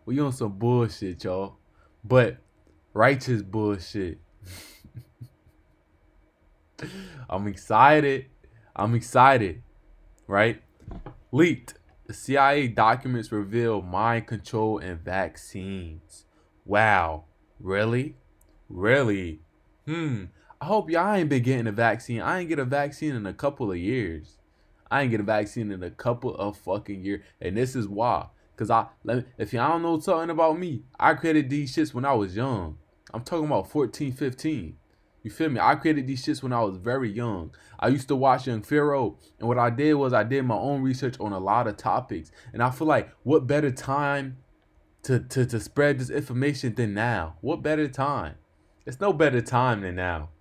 We on some bullshit, y'all. But righteous bullshit. I'm excited. I'm excited. Right? Leaked. The CIA documents reveal mind control and vaccines. Wow. Really? Really? I hope y'all ain't been getting a vaccine. I ain't get a vaccine in a couple of years. I ain't get a vaccine in a couple of fucking years. And this is why. Cause if y'all don't know something about me, I created these shits when I was young. I'm talking about 14, 15. You feel me? I created these shits when I was very young. I used to watch Young Pharaoh, and what I did was I did my own research on a lot of topics. And I feel like what better time to spread this information than now? What better time? It's no better time than now.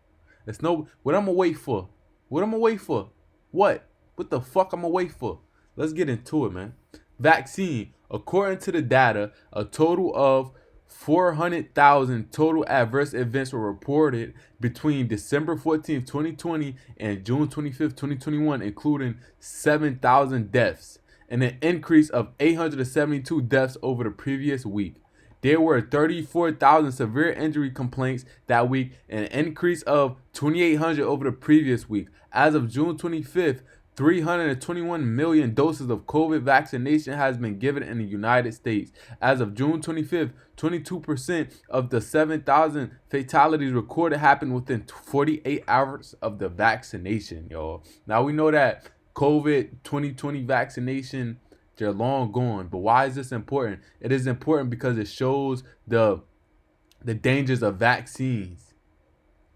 It's no what I'm gonna wait for. What I'm gonna wait for? What? What the fuck I'm gonna wait for? Let's get into it, man. Vaccine. According to the data, a total of 400,000 total adverse events were reported between December 14th, 2020 and June 25th, 2021, including 7,000 deaths and an increase of 872 deaths over the previous week. There were 34,000 severe injury complaints that week, an increase of 2,800 over the previous week. As of June 25th, 321 million doses of COVID vaccination has been given in the United States. As of June 25th, 22% of the 7,000 fatalities recorded happened within 48 hours of the vaccination, y'all. Now we know that COVID 2020 vaccination, they're long gone. But why is this important? It is important because it shows the dangers of vaccines.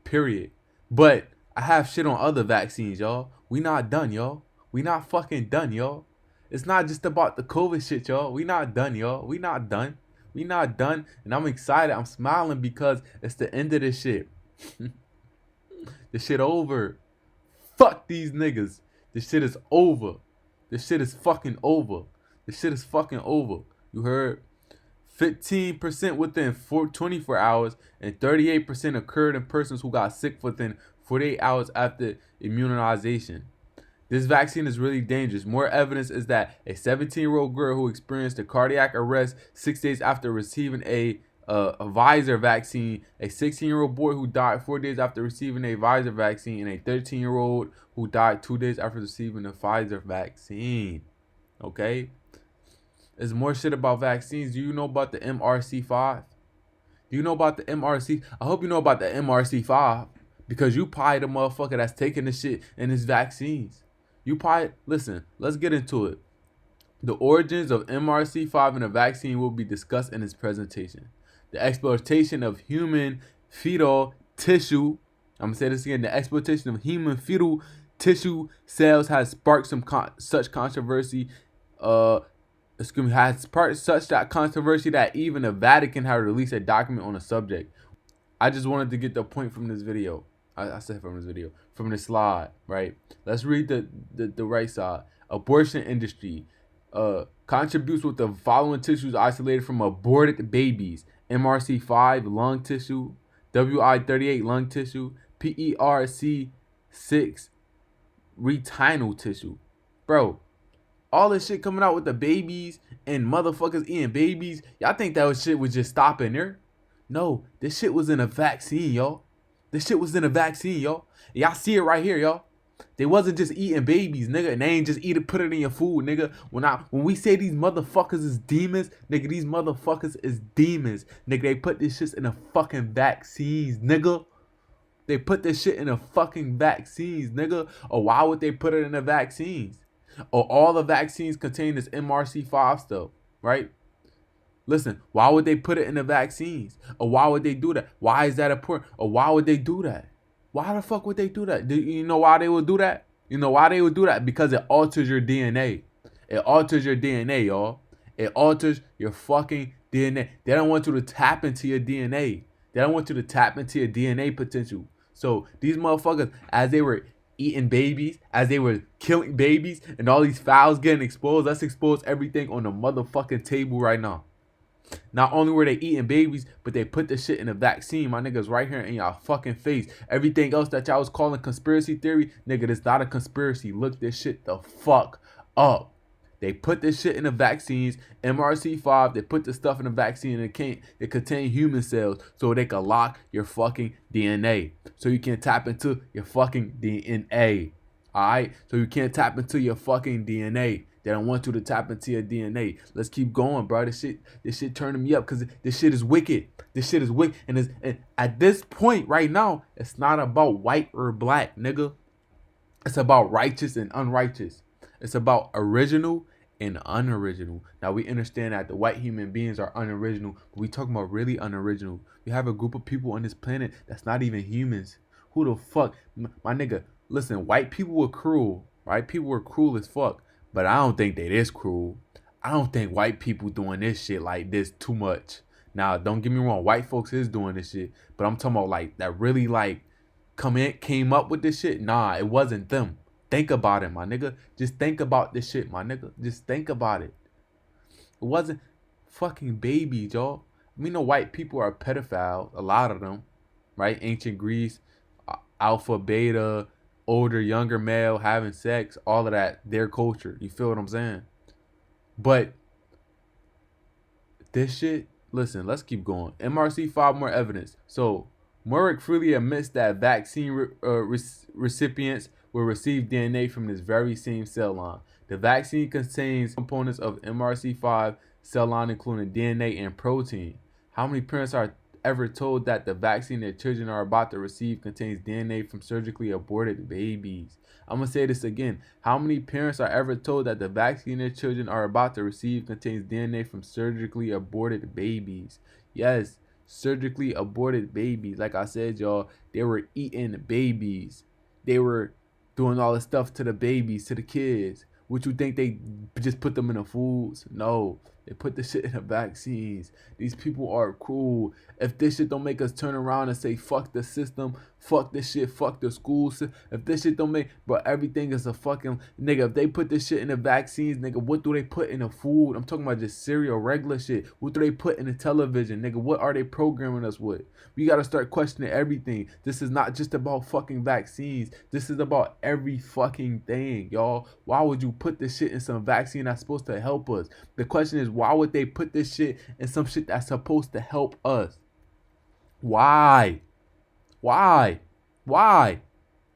Period. But I have shit on other vaccines, y'all. We not done, y'all. We not fucking done, y'all. It's not just about the COVID shit, y'all. We not done, y'all. We not done. We not done. And I'm excited. I'm smiling because it's the end of this shit. This shit over. Fuck these niggas. This shit is over. This shit is fucking over. This shit is fucking over. You heard? 15% within 24 hours and 38% occurred in persons who got sick within 48 hours after immunization. This vaccine is really dangerous. More evidence is that a 17-year-old girl who experienced a cardiac arrest 6 days after receiving a Pfizer vaccine, a 16-year-old boy who died 4 days after receiving a Pfizer vaccine, and a 13-year-old who died 2 days after receiving a Pfizer vaccine. Okay? There's more shit about vaccines. Do you know about the MRC5? Do you know about the MRC? I hope you know about the MRC5 because you probably the motherfucker that's taking the shit in his vaccines. You probably, listen, let's get into it. The origins of MRC5 in a vaccine will be discussed in this presentation. The exploitation of human fetal tissue, I'm going to say this again, the exploitation of human fetal tissue cells has sparked such controversy, has sparked such that controversy that even the Vatican had released a document on the subject. I just wanted to get the point from this video. I said from this video, from this slide, right? Let's read the right side. Abortion industry contributes with the following tissues isolated from aborted babies: MRC5 lung tissue, WI38 lung tissue, PERC6 retinal tissue. Bro, all this shit coming out with the babies and motherfuckers eating babies. Y'all think that shit was just stopping there? No, this shit was in a vaccine, y'all. This shit was in a vaccine, y'all. Y'all see it right here, y'all. They wasn't just eating babies, nigga, and they ain't just put it in your food, nigga. When we say these motherfuckers is demons, nigga, these motherfuckers is demons. Nigga, they put this shit in the fucking vaccines, nigga. They put this shit in the fucking vaccines, nigga. Or why would they put it in the vaccines? Or all the vaccines contain this MRC5 stuff, right? Listen, why would they put it in the vaccines? Or why would they do that? Why is that important? Or why would they do that? Why the fuck would they do that? Do you know why they would do that? You know why they would do that? Because it alters your DNA. It alters your DNA, y'all. It alters your fucking DNA. They don't want you to tap into your DNA. They don't want you to tap into your DNA potential. So these motherfuckers, as they were eating babies, as they were killing babies, and all these files getting exposed, let's expose everything on the motherfucking table right now. Not only were they eating babies, but they put the shit in a vaccine, my niggas, right here in y'all fucking face. Everything else that y'all was calling conspiracy theory, nigga, it's not a conspiracy. Look this shit the fuck up. They put this shit in the vaccines, MRC5. They put the stuff in the vaccine and it contain human cells so they can lock your fucking DNA, so you can tap into your fucking DNA. All right, so you can't tap into your fucking DNA. They don't want you to tap into your DNA. Let's keep going, bro. This shit turning me up because this shit is wicked. This shit is wicked, and at this point right now, it's not about white or black, nigga. It's about righteous and unrighteous. It's about original and unoriginal. Now we understand that the white human beings are unoriginal, but we talking about really unoriginal. We have a group of people on this planet that's not even humans. Who the fuck, my nigga? Listen, white people were cruel. White people were cruel as fuck, but I don't think they this cruel. I don't think white people doing this shit like this too much. Now, don't get me wrong, white folks is doing this shit, but I'm talking about like that really like came up with this shit. Nah, it wasn't them. Think about it, my nigga. Just think about this shit, my nigga. Just think about it. It wasn't fucking babies, y'all. We know white people are pedophiles, a lot of them, right? Ancient Greece, alpha, beta, older, younger male, having sex, all of that, their culture. You feel what I'm saying? But this shit, listen, let's keep going. MRC5 more evidence. So, Murick freely admits that vaccine recipients will receive DNA from this very same cell line. The vaccine contains components of MRC5 cell line, including DNA and protein. How many parents are ever told that the vaccine their children are about to receive contains DNA from surgically aborted babies? I'm going to say this again. How many parents are ever told that the vaccine their children are about to receive contains DNA from surgically aborted babies? Yes, surgically aborted babies. Like I said, y'all, they were eating babies. They were doing all this stuff to the babies, to the kids. Would you think they just put them in the foods? No. They put this shit in the vaccines. These people are cruel. If this shit don't make us turn around and say, fuck the system, fuck this shit, fuck the schools. If this shit don't make, bro, everything is a fucking, nigga, if they put this shit in the vaccines, nigga, what do they put in the food? I'm talking about just cereal, regular shit. What do they put in the television, nigga? What are they programming us with? We gotta start questioning everything. This is not just about fucking vaccines. This is about every fucking thing, y'all. Why would you put this shit in some vaccine that's supposed to help us? The question is, why would they put this shit in some shit that's supposed to help us? Why? Why? Why?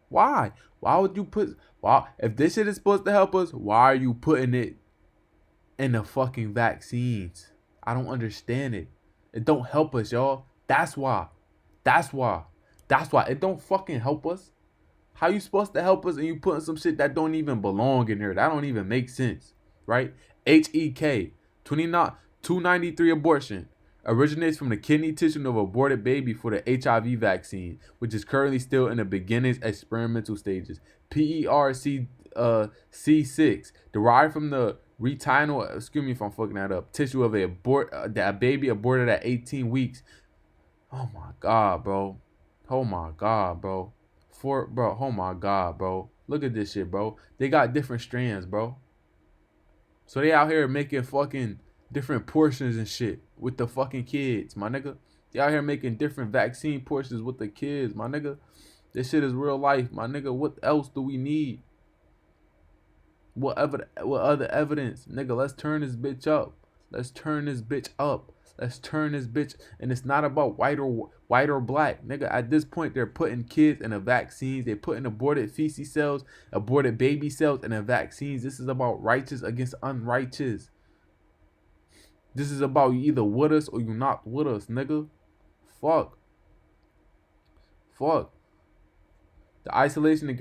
Why? Why would you put, why, if this shit is supposed to help us, why are you putting it in the fucking vaccines? I don't understand it. It don't help us, y'all. That's why. That's why. That's why. It don't fucking help us. How you supposed to help us and you putting some shit that don't even belong in there? That don't even make sense, right? HEK, 293 abortion, originates from the kidney tissue of an aborted baby for the HIV vaccine, which is currently still in the beginnings experimental stages. PERC C6, derived from the retinal, excuse me if I'm fucking that up, tissue of a baby aborted at 18 weeks. Oh my God, bro. Oh my God, bro. Oh my God, bro. Look at this shit, bro. They got different strands, bro. So they out here making fucking different portions and shit with the fucking kids, my nigga. They out here making different vaccine portions with the kids, my nigga. This shit is real life, my nigga. What else do we need? What other evidence? Nigga, let's turn this bitch up. Let's turn this bitch up. Let's turn this bitch. And it's not about white or black. Nigga, at this point, they're putting kids in the vaccines. They're putting aborted feces cells, aborted baby cells in the vaccines. This is about righteous against unrighteous. This is about you either with us or you not with us, nigga. Fuck. The isolation and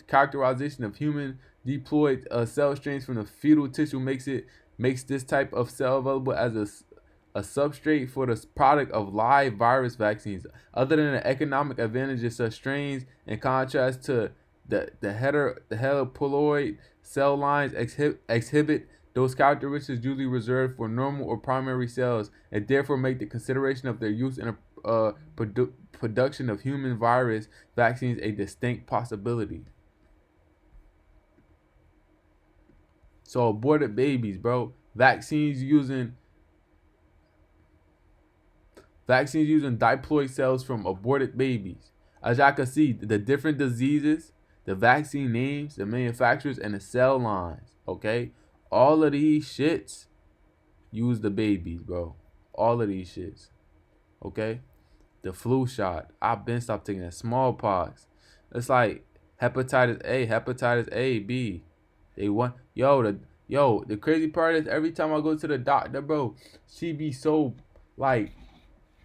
characterization of human diploid cell strains from the fetal tissue makes this type of cell available as a substrate for the product of live virus vaccines. Other than the economic advantages, such strains, in contrast to the heteroploid cell lines, exhibit those characteristics usually reserved for normal or primary cells, and therefore make the consideration of their use in a production of human virus vaccines a distinct possibility. So aborted babies, bro. Vaccines using diploid cells from aborted babies. As y'all can see, the different diseases, the vaccine names, the manufacturers, and the cell lines, okay, All of these shits use the babies, bro. All of these shits. Okay? The flu shot. I've been stopped taking the smallpox. It's like hepatitis A, B. They want the crazy part is every time I go to the doctor, bro, she be so like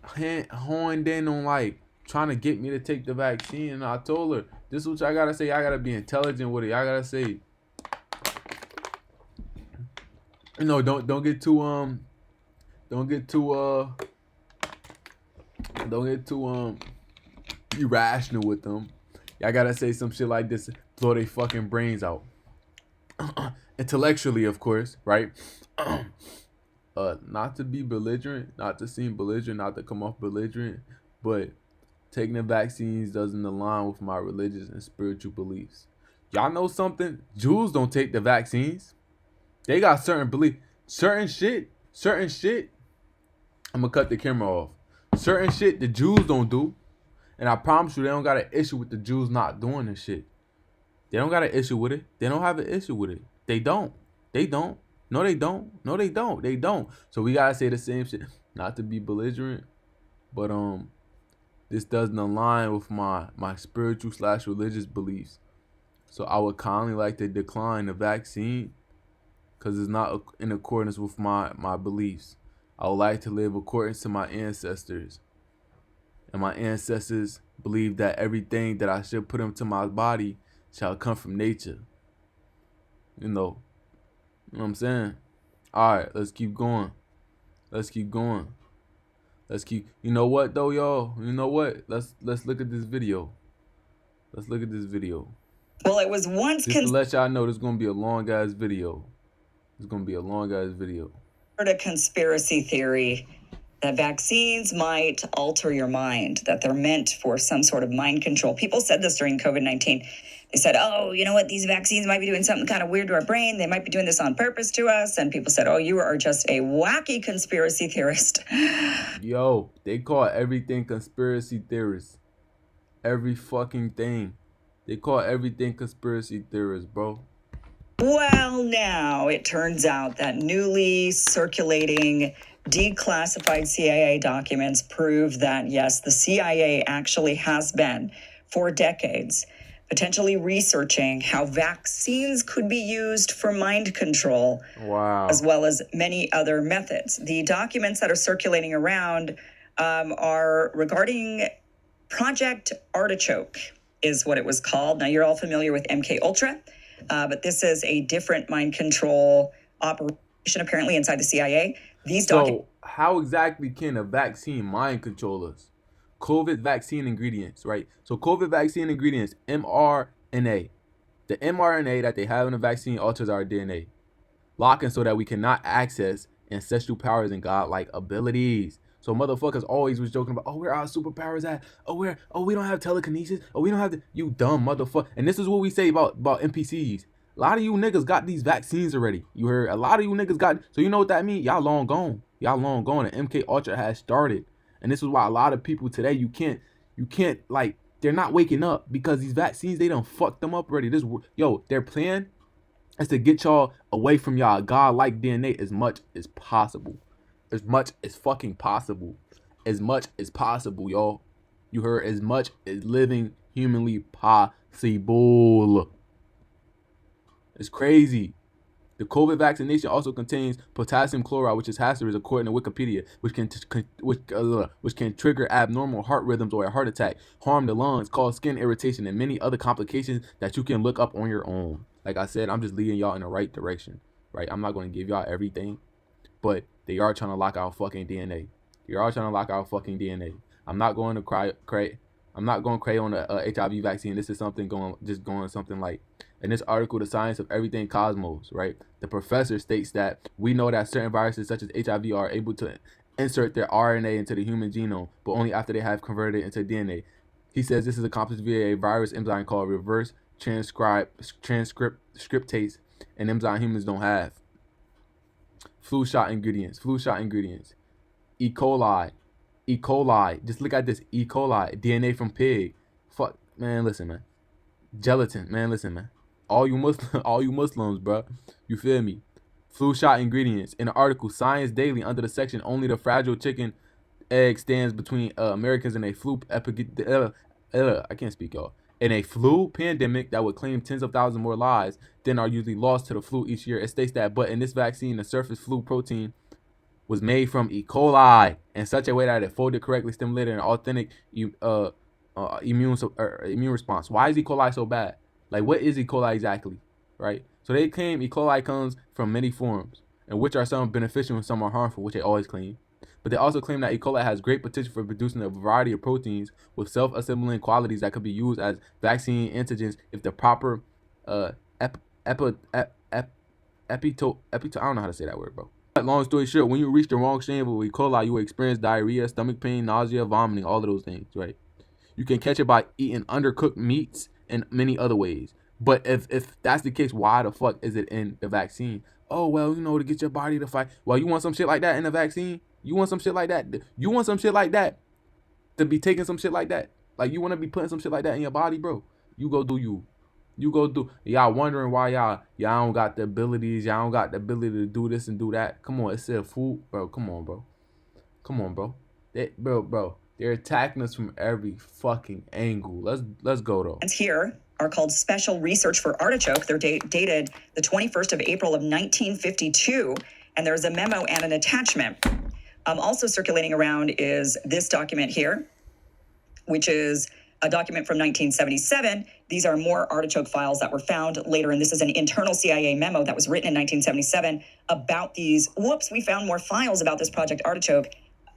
honed in on like trying to get me to take the vaccine, and I told her this is what I gotta say. I gotta be intelligent with it. I gotta say, don't get too don't get too don't get too irrational with them. I gotta say some shit like this, blow their fucking brains out. Intellectually, of course, right? Not to be belligerent, not to seem belligerent, not to come off belligerent, but taking the vaccines doesn't align with my religious and spiritual beliefs. Y'all know something? Jews don't take the vaccines. They got certain beliefs. Certain shit. I'm gonna cut the camera off. Certain shit the Jews don't do. And I promise you, they don't got an issue with the Jews not doing this shit. They don't got an issue with it. They don't have an issue with it. They don't. They don't. No, they don't. No, they don't. They don't. So we gotta say the same shit. Not to be belligerent, but this doesn't align with my spiritual / religious beliefs. So I would kindly like to decline the vaccine because it's not in accordance with my beliefs. I would like to live according to my ancestors. And my ancestors believe that everything that I should put into my body shall come from nature. You know what I'm saying? Alright, let's keep going. You know what though, y'all? You know what? Let's look at this video. Well, it was once just to let y'all know, this is gonna be a long ass video. A conspiracy theory that vaccines might alter your mind, that they're meant for some sort of mind control. People said this during COVID-19. They said, oh, you know what? These vaccines might be doing something kind of weird to our brain. They might be doing this on purpose to us. And people said, oh, you are just a wacky conspiracy theorist. Yo, they call everything conspiracy theorists. Every fucking thing. They call everything conspiracy theorists, bro. Well, now it turns out that newly circulating declassified CIA documents prove that, yes, the CIA actually has been, for decades, potentially researching how vaccines could be used for mind control. Wow. As well as many other methods. The documents that are circulating around are regarding Project Artichoke, is what it was called. Now, you're all familiar with MK Ultra, but this is a different mind control operation apparently inside the CIA. So how exactly can a vaccine mind control us? COVID vaccine ingredients, right? So COVID vaccine ingredients, mRNA. The mRNA that they have in the vaccine alters our DNA, locking so that we cannot access ancestral powers and godlike abilities. So motherfuckers always was joking about, oh, where our superpowers at? Oh, we don't have telekinesis. Oh, we don't have you dumb motherfucker. And this is what we say about NPCs. A lot of you niggas got these vaccines already. You heard? A lot of you niggas got. So you know what that means? Y'all long gone. And MK Ultra has started. And this is why a lot of people today, you can't like, they're not waking up because these vaccines, they done fucked them up already. Their plan is to get y'all away from y'all godlike DNA as much as possible. As much as fucking possible. As much as possible, y'all. You heard? As much as living humanly possible. It's crazy. The COVID vaccination also contains potassium chloride, which is hazardous according to Wikipedia, which can trigger abnormal heart rhythms or a heart attack, harm the lungs, cause skin irritation, and many other complications that you can look up on your own. Like I said, I'm just leading y'all in the right direction, right? I'm not going to give y'all everything, but they are trying to lock our fucking DNA. I'm not going to cry. I'm not going crazy on the HIV vaccine. This is something going something like, in this article, The Science of Everything Cosmos, right? The professor states that we know that certain viruses such as HIV are able to insert their RNA into the human genome, but only after they have converted it into DNA. He says this is accomplished via a virus enzyme called reverse transcriptase, an enzyme humans don't have. Flu shot ingredients. E. coli. Just look at this. E. coli. DNA from pig. Fuck, man, listen, man. Gelatin, man, listen, man. All you Muslims, bro. You feel me? Flu shot ingredients. In the article Science Daily, under the section Only the Fragile Chicken Egg Stands Between Americans and a Flu I can't speak, y'all. In a flu pandemic that would claim tens of thousands more lives than are usually lost to the flu each year, it states that, but in this vaccine, the surface flu protein was made from E. coli in such a way that it folded correctly, stimulated an authentic immune response. Why is E. coli so bad? Like, what is E. coli exactly, right? So they claim E. coli comes from many forms, and which are some beneficial and some are harmful, which they always claim. But they also claim that E. coli has great potential for producing a variety of proteins with self-assembling qualities that could be used as vaccine antigens if the proper I don't know how to say that word, bro. Long story short, when you reach the wrong strain of E. coli, you will experience diarrhea, stomach pain, nausea, vomiting, all of those things, right? You can catch it by eating undercooked meats and many other ways. But if that's the case, why the fuck is it in the vaccine? Oh, well, to get your body to fight. Well, you want some shit like that in the vaccine? You want some shit like that? You want some shit like that to be taking some shit like that? Like, you want to be putting some shit like that in your body, bro? You go do you. You go do. Y'all wondering why y'all don't got the abilities. Y'all don't got the ability to do this and do that. Come on, it's a food, bro. Come on, bro. Come on, bro. Bro. They're attacking us from every fucking angle. Let's go though. Here are called Special Research for Artichoke. They're dated the 21st of April of 1952, and there's a memo and an attachment. Also circulating around is this document here, which is a document from 1977. These are more artichoke files that were found later, and this is an internal CIA memo that was written in 1977 about these. Whoops, we found more files about this Project Artichoke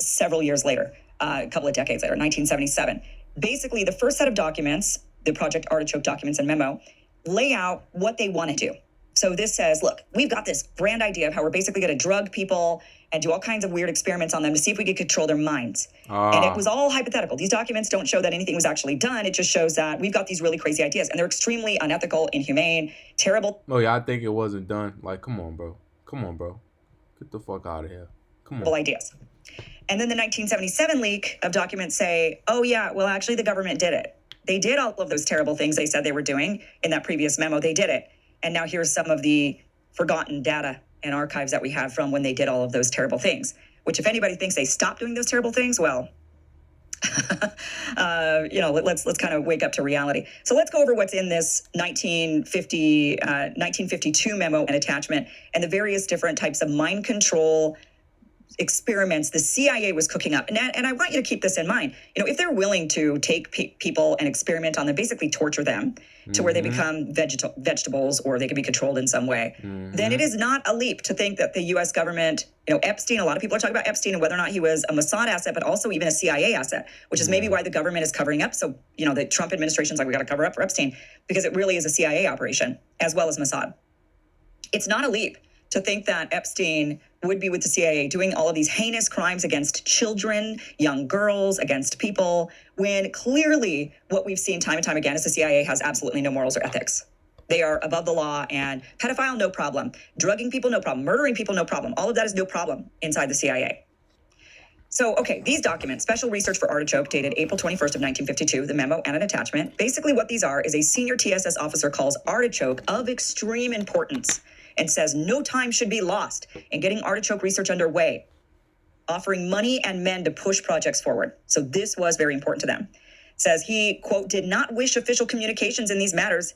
several years later, a couple of decades later, 1977. Basically, the first set of documents, the Project Artichoke documents and memo, lay out what they want to do. So this says, look, we've got this grand idea of how we're basically going to drug people and do all kinds of weird experiments on them to see if we could control their minds. And it was all hypothetical. These documents don't show that anything was actually done. It just shows that we've got these really crazy ideas, and they're extremely unethical, inhumane, terrible. Oh, yeah, I think it wasn't done. Like, come on, bro. Get the fuck out of here. Come on. Ideas. And then the 1977 leak of documents say, oh, yeah, well, actually, the government did it. They did all of those terrible things they said they were doing in that previous memo. They did it. And now here's some of the forgotten data and archives that we have from when they did all of those terrible things, which if anybody thinks they stopped doing those terrible things, well, let's kind of wake up to reality. So let's go over what's in this 1952 memo and attachment and the various different types of mind control experiments the CIA was cooking up. And I want you to keep this in mind. If they're willing to take people and experiment on them, basically torture them to where they become vegetables or they can be controlled in some way, then it is not a leap to think that the U.S. government, Epstein, a lot of people are talking about Epstein and whether or not he was a Mossad asset, but also even a CIA asset, which is maybe why the government is covering up. So, the Trump administration's like, we got to cover up for Epstein because it really is a CIA operation as well as Mossad. It's not a leap to think that Epstein would be with the CIA doing all of these heinous crimes against children, young girls, against people, when clearly what we've seen time and time again is the CIA has absolutely no morals or ethics. They are above the law, and pedophile, no problem. Drugging people, no problem. Murdering people, no problem. All of that is no problem inside the CIA. So, okay, these documents, Special Research for Artichoke, dated April 21st of 1952, the memo and an attachment. Basically what these are is a senior TSS officer calls Artichoke of extreme importance and says no time should be lost in getting artichoke research underway, offering money and men to push projects forward. So this was very important to them. Says he, quote, did not wish official communications in these matters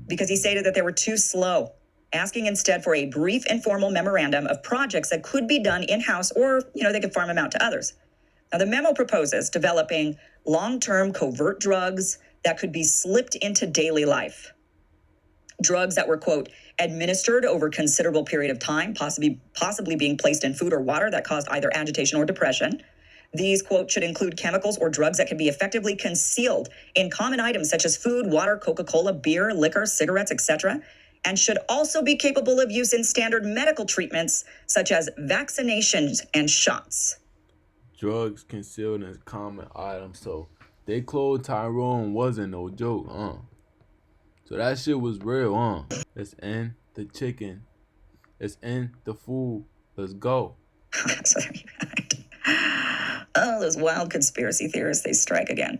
because he stated that they were too slow, asking instead for a brief informal memorandum of projects that could be done in-house or, they could farm them out to others. Now, the memo proposes developing long-term covert drugs that could be slipped into daily life. Drugs that were, quote, administered over a considerable period of time, possibly being placed in food or water that caused either agitation or depression. These, quote, should include chemicals or drugs that can be effectively concealed in common items such as food, water, Coca-Cola, beer, liquor, cigarettes, etc., and should also be capable of use in standard medical treatments such as vaccinations and shots. Drugs concealed in common items. So they clothed Tyrone wasn't no joke, So that shit was real, It's in the chicken. It's in the food. Let's go. So there you have it. Oh, those wild conspiracy theorists, they strike again.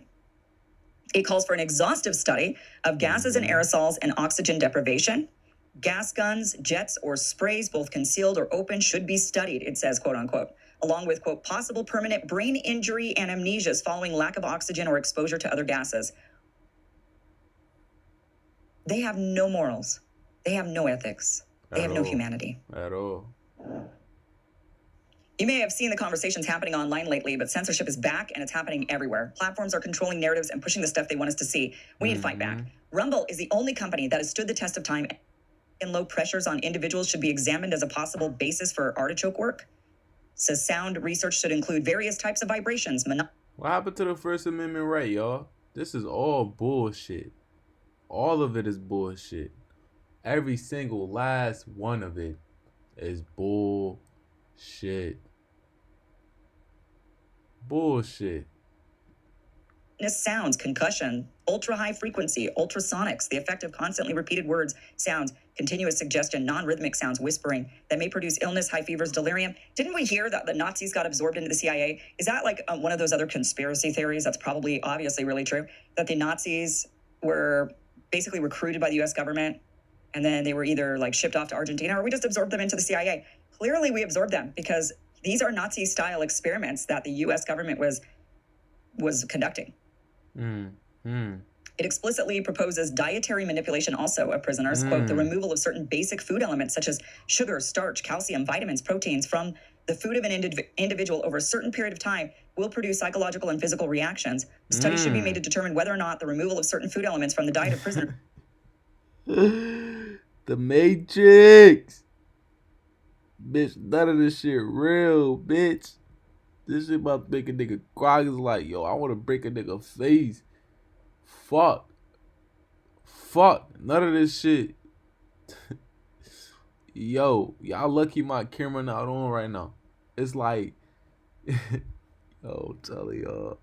It calls for an exhaustive study of gases and aerosols and oxygen deprivation, Gas guns, jets, or sprays, both concealed or open, should be studied, it says, quote unquote, along with, quote, possible permanent brain injury and amnesias following lack of oxygen or exposure to other gases. They have no morals. They have no ethics. They have no humanity. At all. You may have seen the conversations happening online lately, but censorship is back and it's happening everywhere. Platforms are controlling narratives and pushing the stuff they want us to see. We need to fight back. Rumble is the only company that has stood the test of time, and low pressures on individuals should be examined as a possible basis for artichoke work. Says sound research should include various types of vibrations. What happened to the First Amendment right, y'all? This is all bullshit. All of it is bullshit. Every single last one of it is bullshit. Bullshit. Sounds, concussion, ultra high frequency, ultrasonics, the effect of constantly repeated words, sounds, continuous suggestion, non-rhythmic sounds, whispering that may produce illness, high fevers, delirium. Didn't we hear that the Nazis got absorbed into the CIA? Is that like one of those other conspiracy theories that's probably obviously really true? That the Nazis were basically recruited by the US government and then they were either like shipped off to Argentina, or we just absorbed them into the CIA. Clearly we absorbed them because these are Nazi style experiments that the US government was conducting. It explicitly proposes dietary manipulation also of prisoners, quote, the removal of certain basic food elements such as sugar, starch, calcium, vitamins, proteins from the food of an individual over a certain period of time will produce psychological and physical reactions. Studies should be made to determine whether or not the removal of certain food elements from the diet of prisoners. The Matrix. Bitch, none of this shit real, bitch. This shit about to make a nigga cry. It's like, yo, I want to break a nigga face. Fuck. None of this shit. Yo, y'all lucky my camera not on right now. It's like, yo, tell y'all.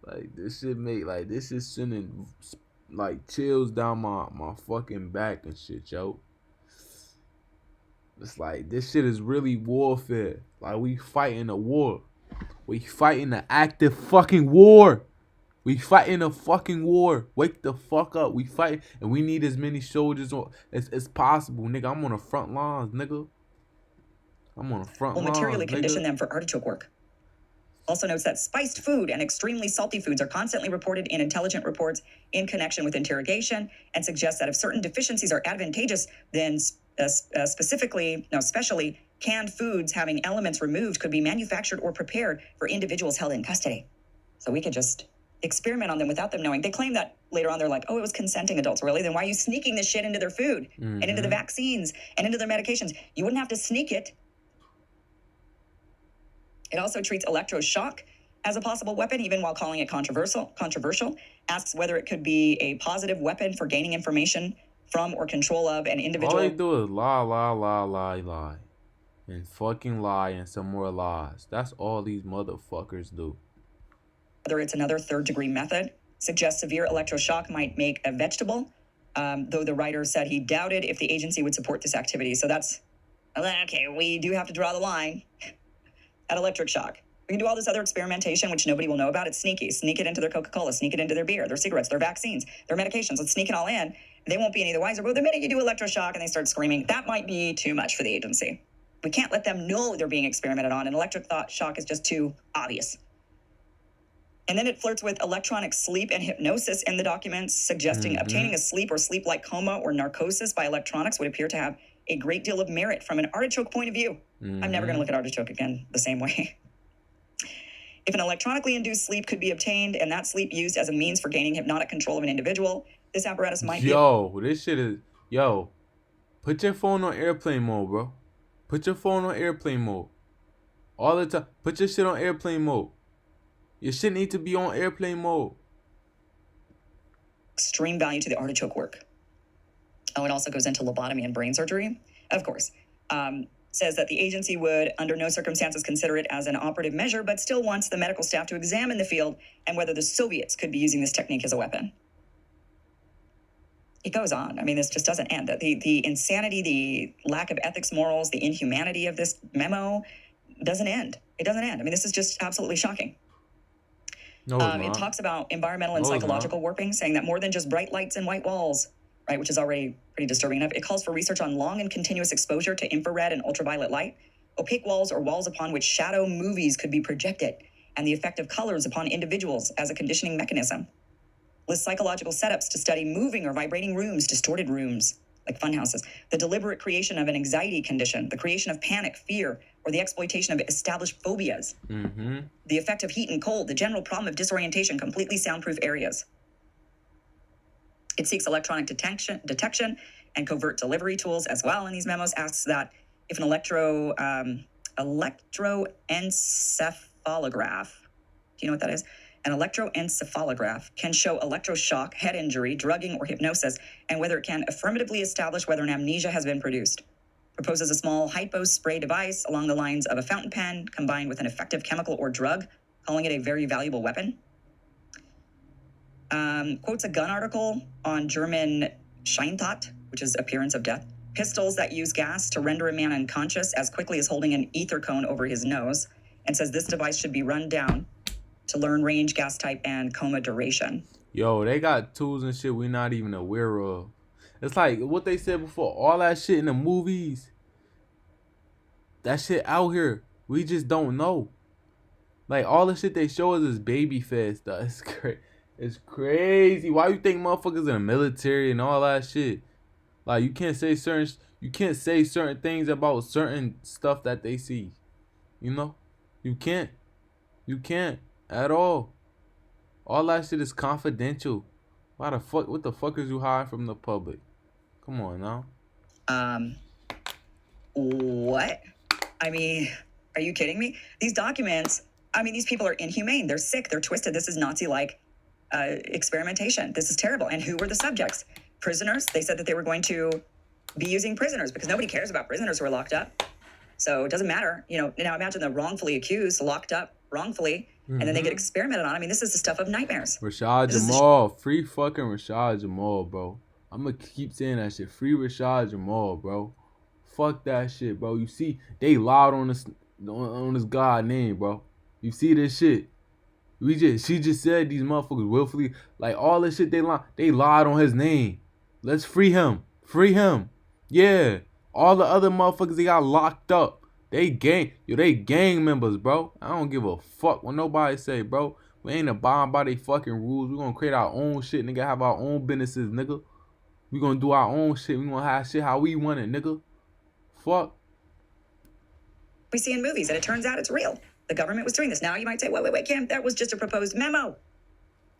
Like, this shit make, like, this is sending, like, chills down my fucking back and shit, yo. It's like, this shit is really warfare. Like, we fighting a war. We fighting an active fucking war. We fighting a fucking war. Wake the fuck up. We fight, and we need as many soldiers as possible, nigga. I'm on the front lines, nigga. I'm on the front lines, materially nigga. Condition them for artichoke work. Also notes that spiced food and extremely salty foods are constantly reported in intelligent reports in connection with interrogation, and suggests that if certain deficiencies are advantageous, then especially canned foods having elements removed could be manufactured or prepared for individuals held in custody. So we could just experiment on them without them knowing. They claim that later on they're like, oh, it was consenting adults. Really? Then why are you sneaking this shit into their food and into the vaccines and into their medications? You wouldn't have to sneak it. It also treats electroshock as a possible weapon, even while calling it controversial. Asks whether it could be a positive weapon for gaining information from or control of an individual. All they do is lie. And fucking lie and some more lies. That's all these motherfuckers do. Whether it's another third-degree method, suggests severe electroshock might make a vegetable, though the writer said he doubted if the agency would support this activity. So that's, okay, we do have to draw the line at electric shock. We can do all this other experimentation, which nobody will know about. It's sneaky. Sneak it into their Coca-Cola, sneak it into their beer, their cigarettes, their vaccines, their medications. Let's sneak it all in. They won't be any the wiser. But the minute you do electroshock and they start screaming, that might be too much for the agency. We can't let them know they're being experimented on, and electric shock is just too obvious. And then it flirts with electronic sleep and hypnosis in the documents, suggesting obtaining a sleep or sleep-like coma or narcosis by electronics would appear to have a great deal of merit from an artichoke point of view. I'm never going to look at artichoke again the same way. If an electronically induced sleep could be obtained and that sleep used as a means for gaining hypnotic control of an individual, this apparatus might be... This shit is... Yo, put your phone on airplane mode, bro. Put your phone on airplane mode. All the time. Put your shit on airplane mode. Your shit need to be on airplane mode. Extreme value to the artichoke work. Oh, it also goes into lobotomy and brain surgery, of course. Says that the agency would, under no circumstances, consider it as an operative measure, but still wants the medical staff to examine the field and whether the Soviets could be using this technique as a weapon. It goes on. I mean, this just doesn't end. The insanity, the lack of ethics, morals, the inhumanity of this memo doesn't end. It doesn't end. I mean, this is just absolutely shocking. No, it talks about environmental and psychological warping, saying that more than just bright lights and white walls, right, which is already pretty disturbing enough. It calls for research on long and continuous exposure to infrared and ultraviolet light, opaque walls or walls upon which shadow movies could be projected, and the effect of colors upon individuals as a conditioning mechanism. Lists psychological setups to study moving or vibrating rooms, distorted rooms, like funhouses, the deliberate creation of an anxiety condition, the creation of panic, fear, or the exploitation of established phobias, the effect of heat and cold, the general problem of disorientation, completely soundproof areas. It seeks electronic detection and covert delivery tools as well. In these memos, asks that if an electroencephalograph, do you know what that is? An electroencephalograph can show electroshock, head injury, drugging, or hypnosis, and whether it can affirmatively establish whether an amnesia has been produced. Proposes a small hypo spray device along the lines of a fountain pen combined with an effective chemical or drug, calling it a very valuable weapon. Quotes a gun article on German Scheintat, which is appearance of death. Pistols that use gas to render a man unconscious as quickly as holding an ether cone over his nose, and says this device should be run down to learn range, gas type, and coma duration. Yo, they got tools and shit we not even aware of. It's like what they said before, all that shit in the movies. That shit out here, we just don't know. Like all the shit they show us is baby fed stuff. It's crazy. Why you think motherfuckers in the military and all that shit? Like you can't say certain things about certain stuff that they see. You know? You can't at all. All that shit is confidential. What the fuck is you hiding from the public? Come on now. What? I mean, are you kidding me? These documents, I mean, these people are inhumane. They're sick. They're twisted. This is Nazi-like experimentation. This is terrible. And who were the subjects? Prisoners. They said that they were going to be using prisoners because nobody cares about prisoners who are locked up. So it doesn't matter. You know, now imagine the wrongfully accused, locked up wrongfully, and then they get experimented on. I mean, this is the stuff of nightmares. Rashad Jamal. Free fucking Rashad Jamal, bro. I'm going to keep saying that shit. Free Rashad Jamal, bro. Fuck that shit, bro. You see, they lied on this guy name, bro. You see this shit. She just said these motherfuckers willfully, like all this shit they lied on his name. Let's free him. Free him. Yeah. All the other motherfuckers they got locked up. They gang members, bro. I don't give a fuck what nobody say, bro. We ain't abiding by they fucking rules. We gonna create our own shit, nigga. Have our own businesses, nigga. We gonna do our own shit. We gonna have shit how we want it, nigga. Fuck. We see in movies, and it turns out it's real. The government was doing this. Now you might say, wait, Kim, that was just a proposed memo.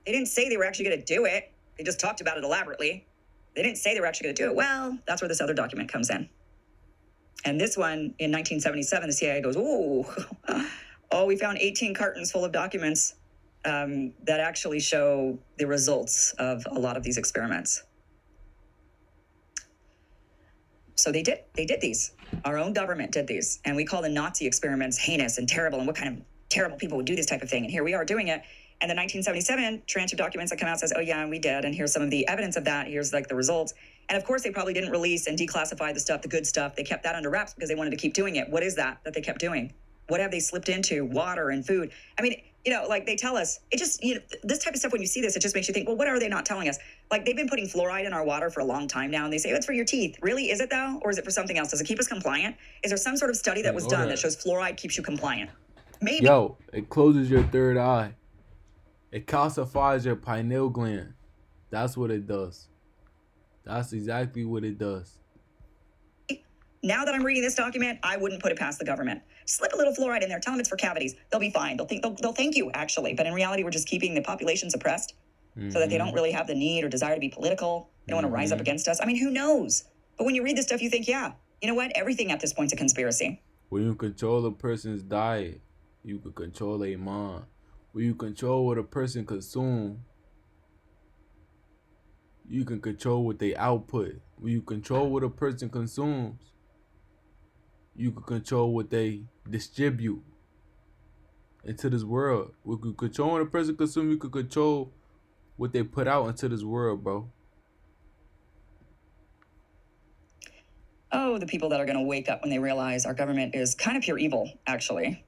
They didn't say they were actually going to do it. They just talked about it elaborately. They didn't say they were actually going to do it. Well, that's where this other document comes in. And this one, in 1977, the CIA goes, we found 18 cartons full of documents that actually show the results of a lot of these experiments. So they did these. Our own government did these. And we call the Nazi experiments heinous and terrible. And what kind of terrible people would do this type of thing? And here we are doing it. And the 1977 tranche of documents that come out says, oh, yeah, we did. And here's some of the evidence of that. Here's like the results. And of course, they probably didn't release and declassify the stuff, the good stuff. They kept that under wraps because they wanted to keep doing it. What is that they kept doing? What have they slipped into? Water and food. I mean, you know, like they tell us, it just, you know, this type of stuff, when you see this, it just makes you think, well, what are they not telling us? Like they've been putting fluoride in our water for a long time now. And they say, oh, it's for your teeth. Really? Is it though? Or is it for something else? Does it keep us compliant? Is there some sort of study that was done that shows fluoride keeps you compliant? Maybe. Yo, it closes your third eye. It calcifies your pineal gland. That's what it does. That's exactly what it does. Now that I'm reading this document, I wouldn't put it past the government. Slip a little fluoride in there. Tell them it's for cavities. They'll be fine. They'll thank you, actually. But in reality, we're just keeping the population suppressed so that they don't really have the need or desire to be political. They don't want to rise up against us. I mean, who knows? But when you read this stuff, you think, yeah, you know what? Everything at this point's a conspiracy. When you control a person's diet, you can control their mind. When you control what a person consumes, you can control what they output. When you control what a person consumes, you can control what they distribute into this world. We can control what a person consumes, you can control what they put out into this world, bro. Oh, the people that are going to wake up when they realize our government is kind of pure evil, actually.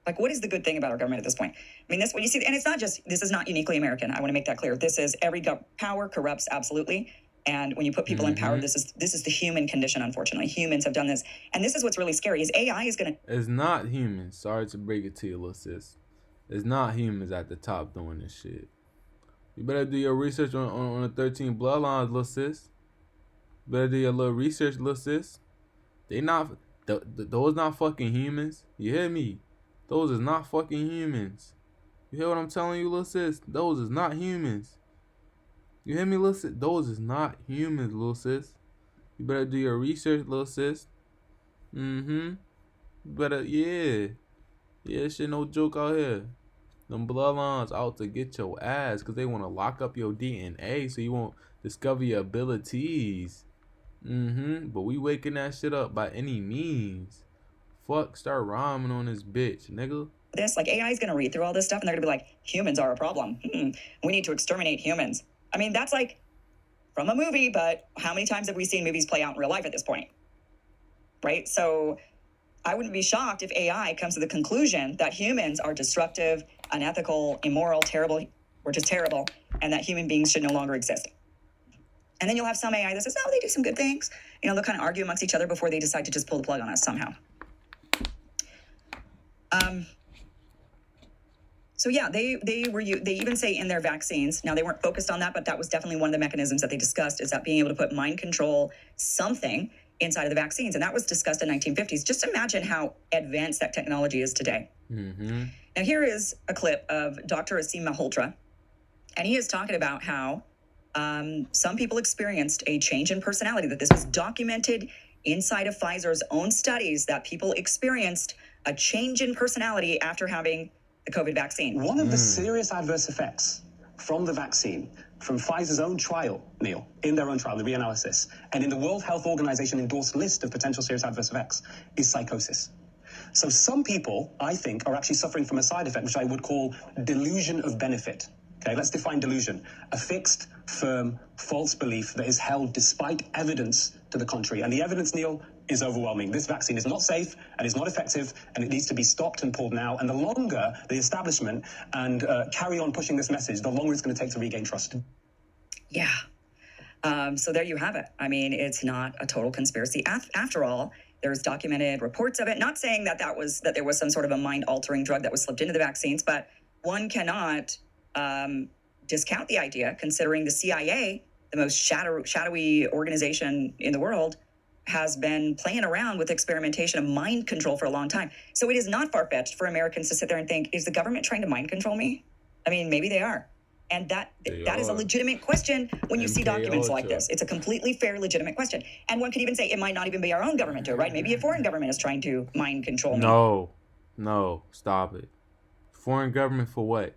Like, what is the good thing about our government at this point? I mean, that's what you see. And it's not just, this is not uniquely American. I want to make that clear. This is power corrupts, absolutely. And when you put people in power, this is the human condition, unfortunately. Humans have done this. And this is what's really scary is AI is going to... It's not humans. Sorry to break it to you, little sis. It's not humans at the top doing this shit. You better do your research on the 13 bloodlines, little sis. You better do your little research, little sis. They not... those not fucking humans. You hear me? Those is not fucking humans. You hear what I'm telling you, little sis? Those is not humans. You hear me, little sis? Those is not humans, little sis. You better do your research, little sis. You better, yeah. Yeah, shit no joke out here. Them bloodlines out to get your ass because they want to lock up your DNA so you won't discover your abilities. But we waking that shit up by any means. Fuck, start rhyming on this bitch, nigga. This, like, AI is going to read through all this stuff and they're going to be like, humans are a problem. We need to exterminate humans. I mean, that's like from a movie, but how many times have we seen movies play out in real life at this point? Right? So I wouldn't be shocked if AI comes to the conclusion that humans are destructive, unethical, immoral, terrible, or just terrible, and that human beings should no longer exist. And then you'll have some AI that says, no, they do some good things. You know, they'll kind of argue amongst each other before they decide to just pull the plug on us somehow. So yeah, they even say in their vaccines, now they weren't focused on that, but that was definitely one of the mechanisms that they discussed, is that being able to put mind control something inside of the vaccines. And that was discussed in 1950s. Just imagine how advanced that technology is today. Now here is a clip of Dr. Asim Malhotra, and he is talking about how some people experienced a change in personality, that this was documented inside of Pfizer's own studies, that people experienced a change in personality after having the COVID vaccine. One of the serious adverse effects from the vaccine, from Pfizer's own trial, Neil, in their own trial, the reanalysis, and in the World Health Organization endorsed list of potential serious adverse effects, is psychosis. So some people, I think, are actually suffering from a side effect, which I would call delusion of benefit. Okay, let's define delusion. A fixed, firm, false belief that is held despite evidence to the contrary. And the evidence, Neil, is overwhelming. This vaccine is not safe and it's not effective, and it needs to be stopped and pulled now. And the longer the establishment and carry on pushing this message, the longer it's going to take to regain trust. Yeah. So there you have it. I mean, it's not a total conspiracy. After all, there's documented reports of it. Not saying that there was some sort of a mind-altering drug that was slipped into the vaccines, but one cannot discount the idea, considering the CIA, the most shadowy organization in the world, has been playing around with experimentation of mind control for a long time. So it is not far-fetched for Americans to sit there and think, is the government trying to mind control me? I mean, maybe they are. And that is a legitimate question when you see documents like this. It's a completely fair, legitimate question. And one could even say it might not even be our own government, too, right? Maybe a foreign government is trying to mind control me. No, stop it. Foreign government for what?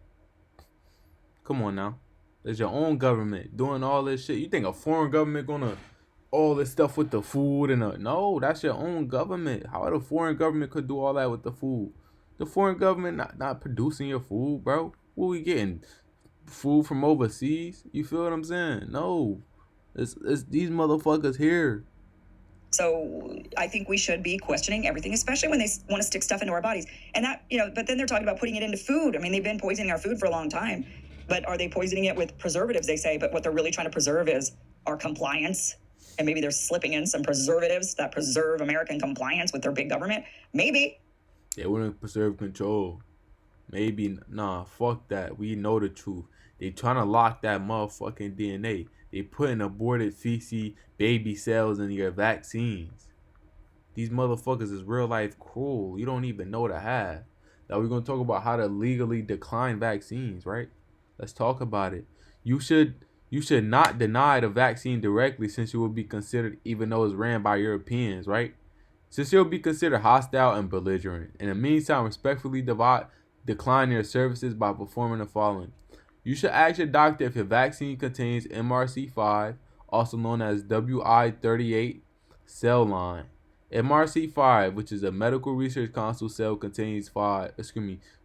Come on now. There's your own government doing all this shit. You think a foreign government gonna all this stuff with the food and no, that's your own government. How the foreign government could do all that with the food? The foreign government not producing your food, bro. What we getting? Food from overseas? You feel what I'm saying? No. It's these motherfuckers here. So I think we should be questioning everything, especially when they want to stick stuff into our bodies. And that, but then they're talking about putting it into food. I mean, they've been poisoning our food for a long time. But are they poisoning it with preservatives, they say? But what they're really trying to preserve is our compliance. And maybe they're slipping in some preservatives that preserve American compliance with their big government. Maybe. They wouldn't preserve control. Maybe. Nah, fuck that. We know the truth. They trying to lock that motherfucking DNA. They putting aborted feces, baby cells in your vaccines. These motherfuckers is real life cruel. You don't even know the half. Now we're going to talk about how to legally decline vaccines, right? Let's talk about it. You should not deny the vaccine directly, since you will be considered, even though it's ran by Europeans, right? Since you'll be considered hostile and belligerent. In the meantime, respectfully decline your services by performing the following. You should ask your doctor if your vaccine contains MRC5, also known as WI38 cell line. MRC5, which is a medical research console cell, contains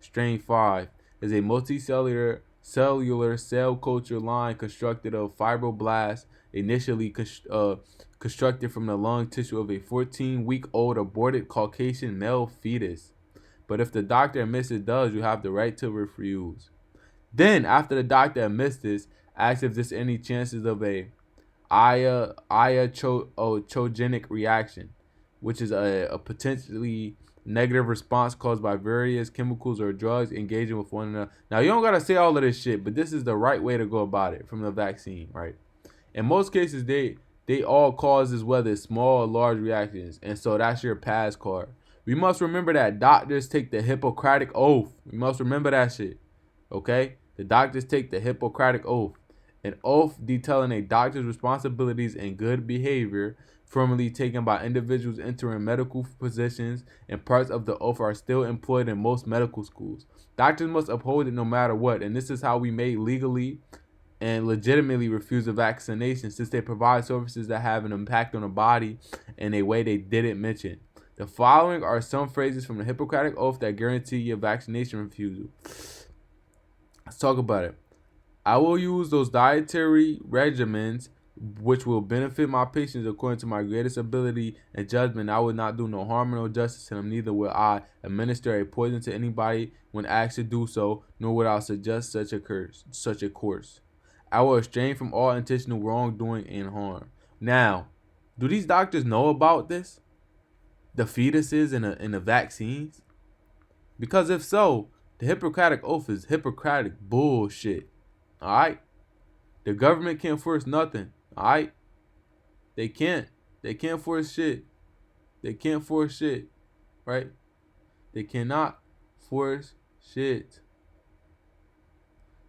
strain 5, is a multicellular cellular cell culture line constructed of fibroblasts, initially constructed from the lung tissue of a 14-week-old aborted Caucasian male fetus. But if the doctor admits it does, you have the right to refuse. Then, after the doctor admits this, ask if there's any chances of a iatrogenic reaction, which is a potentially negative response caused by various chemicals or drugs engaging with one another. Now, you don't gotta say all of this shit, but this is the right way to go about it from the vaccine, right? In most cases, they all causes whether small or large reactions, and so that's your pass card. We must remember that doctors take the Hippocratic oath. We must remember that shit. Okay? The doctors take the Hippocratic oath, an oath detailing a doctor's responsibilities and good behavior, formerly taken by individuals entering medical positions, and parts of the oath are still employed in most medical schools. Doctors must uphold it no matter what, and this is how we may legally and legitimately refuse a vaccination, since they provide services that have an impact on the body in a way they didn't mention. The following are some phrases from the Hippocratic Oath that guarantee your vaccination refusal. Let's talk about it. I will use those dietary regimens which will benefit my patients according to my greatest ability and judgment. I will not do no harm or no justice to them, neither will I administer a poison to anybody when asked to do so, nor will I suggest such a course. I will abstain from all intentional wrongdoing and harm. Now, do these doctors know about this? The fetuses and the vaccines? Because if so, the Hippocratic Oath is Hippocratic bullshit. Alright? The government can't force nothing. Alright? They can't. They can't force shit. They can't force shit. Right? They cannot force shit.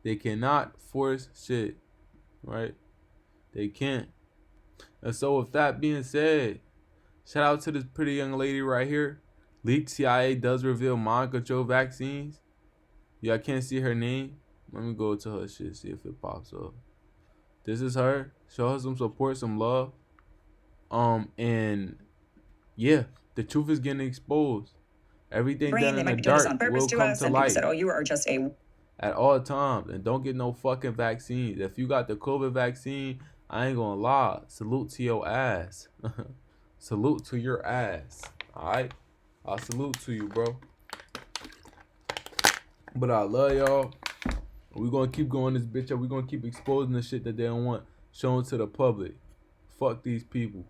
They cannot force shit. Right? They can't. And so with that being said, shout out to this pretty young lady right here. Leaked CIA does reveal mind control vaccines. Yeah, I can't see her name. Let me go to her shit, see if it pops up. This is her. Show her some support, some love. And yeah, the truth is getting exposed. Everything done in the dark will come to light. Said, oh, you are just a at all times. And don't get no fucking vaccines. If you got the COVID vaccine, I ain't gonna lie. Salute to your ass. Salute to your ass. Alright? I salute to you, bro. But I love y'all. We're gonna keep going this bitch up. We're gonna keep exposing the shit that they don't want shown to the public. Fuck these people.